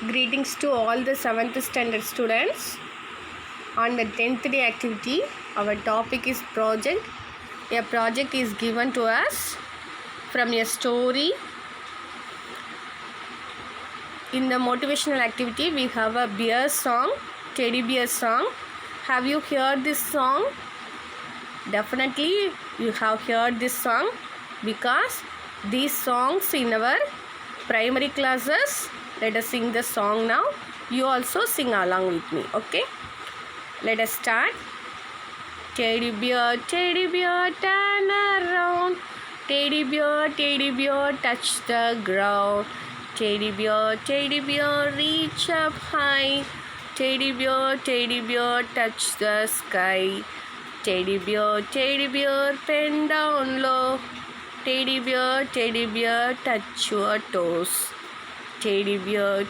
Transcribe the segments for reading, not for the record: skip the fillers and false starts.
Greetings to all the 7th standard students. On the 10th day activity, our topic is project. A project is given to us from a story. In the motivational activity, we have a bear song, teddy bear song. Have you heard this song? Definitely you have heard this song because these songs in our primary classes. Let us sing the song now. You also sing along with me, okay? Let us start. Teddy bear, turn around. Teddy bear, touch the ground. Teddy bear, reach up high. Teddy bear, touch the sky. Teddy bear, bend down low. Teddy bear, touch your toes. Teddy bear,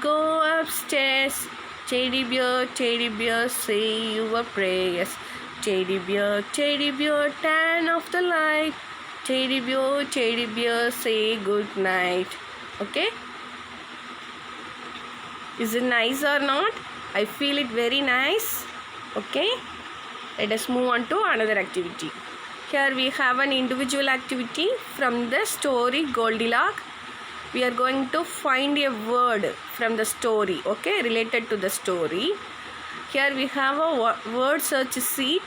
go upstairs. Teddy bear, say your prayers. Teddy bear, turn off the light. Teddy bear, say good night. Okay? Is it nice or not? I feel it very nice. Okay? Let us move on to another activity. Here we have an individual activity from the story Goldilocks. We are going to find a word from the story, okay, related to the story. Here we have a word search sheet.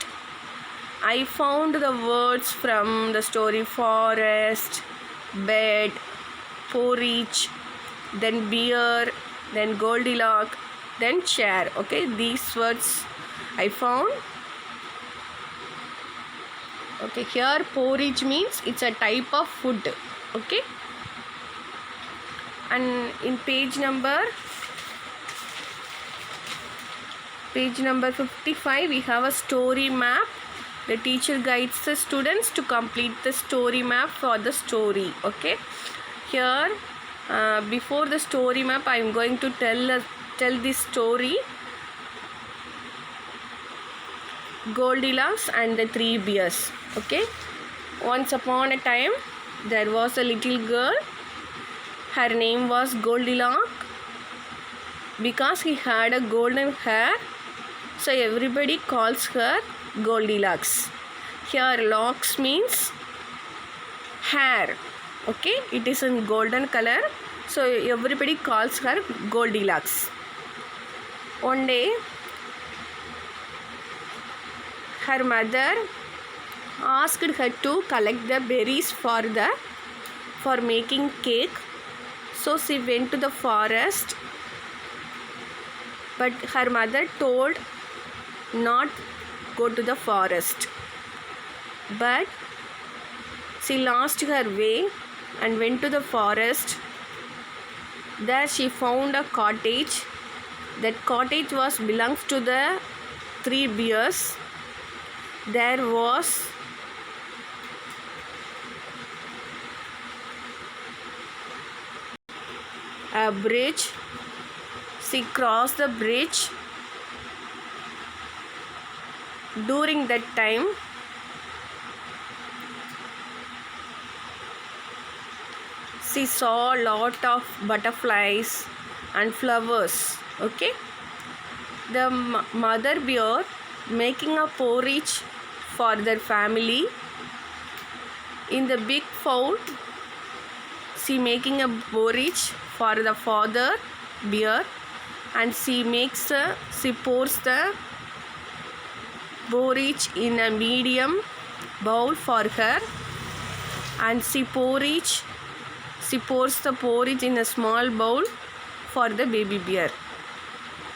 I found the words from the story forest, bed, porridge, then beer, then Goldilocks, then chair. Okay, these words I found. Okay, here porridge means it's a type of food. Okay. And in page number 55, we have a story map. The teacher guides the students to complete the story map for the story. Okay. Here, before the story map, I am going to tell this story. Goldilocks and the three bears. Okay. Once upon a time, there was a little girl. Her name was Goldilocks because he had a golden hair. So everybody calls her Goldilocks. Here locks means hair. Okay, it is in golden color. So everybody calls her Goldilocks. One day, her mother asked her to collect the berries for making cake. So she went to the forest, but her mother told not go to the forest. But she lost her way and went to the forest. There she found a cottage. That cottage belongs to the three bears. There was a bridge. She crossed the bridge. During that time, she saw a lot of butterflies and flowers. Okay, the mother bear making a porridge for their family. In the big bowl, she making a porridge for the father bear, and she pours the porridge in a medium bowl for her, and she pours the porridge in a small bowl for the baby bear.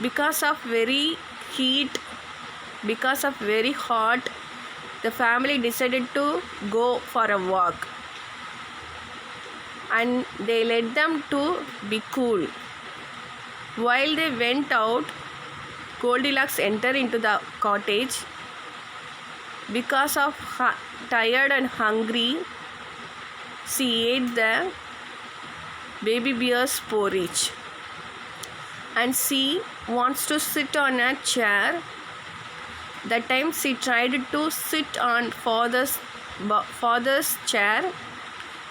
Because of very hot, the family decided to go for a walk, and they let them to be cool. While they went out, Goldilocks entered into the cottage. Because of tired and hungry, she ate the baby bear's porridge, and she wants to sit on a chair. That time she tried to sit on father's chair.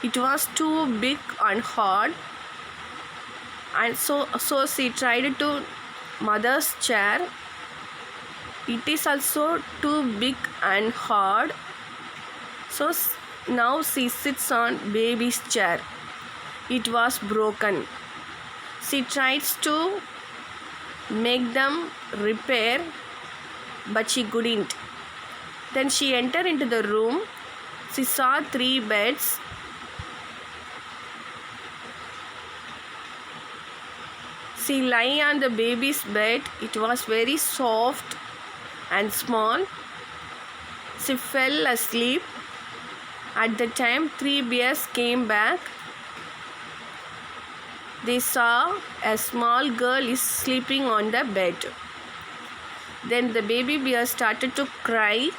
It was too big and hard, and so she tried to mother's chair. It is also too big and hard. So now she sits on baby's chair. It was broken. She tries to make them repair, but she couldn't. Then she entered into the room. She saw 3 beds. She lay on the baby's bed. It was very soft and small. She fell asleep. At the time 3 bears came back. They saw a small girl is sleeping on the bed. Then the baby bear started to cry.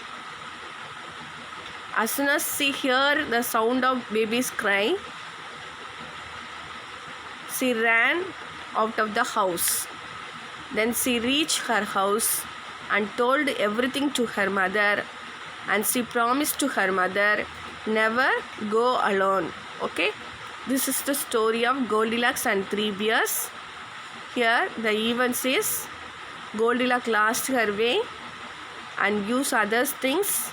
As soon as she heard the sound of baby's cry, she ran out of the house. Then she reached her house and told everything to her mother, and she promised to her mother never go alone. Okay, this is the story of Goldilocks and 3 bears. Here the event says Goldilocks lost her way and used others' things,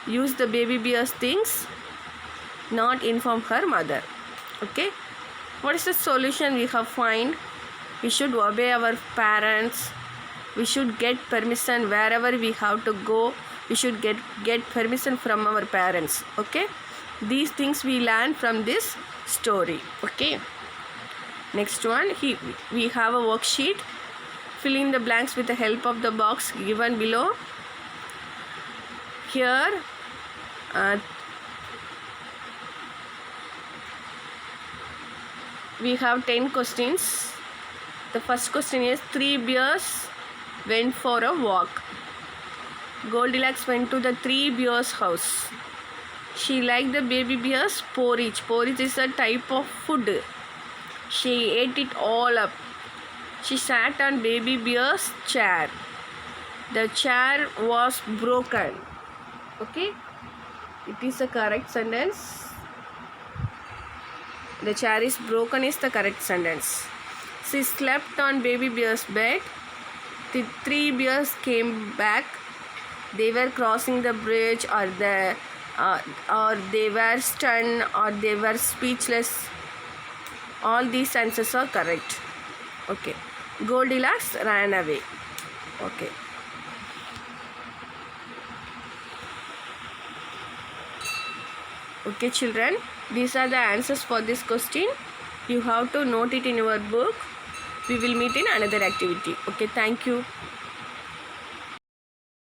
used the baby bear's things, not inform her mother. Okay, what is the solution we have find? We should obey our parents. We should get permission wherever we have to go. We should get permission from our parents. Okay, these things we learn from this story. Okay, next one, we have a worksheet. Fill in the blanks with the help of the box given below. Here we have 10 questions. The first question is 3 bears went for a walk. Goldilocks went to the 3 bears' house. She liked the baby bear's porridge. Porridge is a type of food. She ate it all up. She sat on baby bear's chair. The chair was broken. Okay, it is a correct sentence. The chair is broken is the correct sentence. She slept on baby bear's bed. The 3 bears came back. They were crossing the bridge, or they were stunned, or they were speechless. All these answers are correct. Okay, Goldilocks ran away. Okay. Okay, children, these are the answers for this question. You have to note it in your book. We will meet in another activity. Okay, thank you.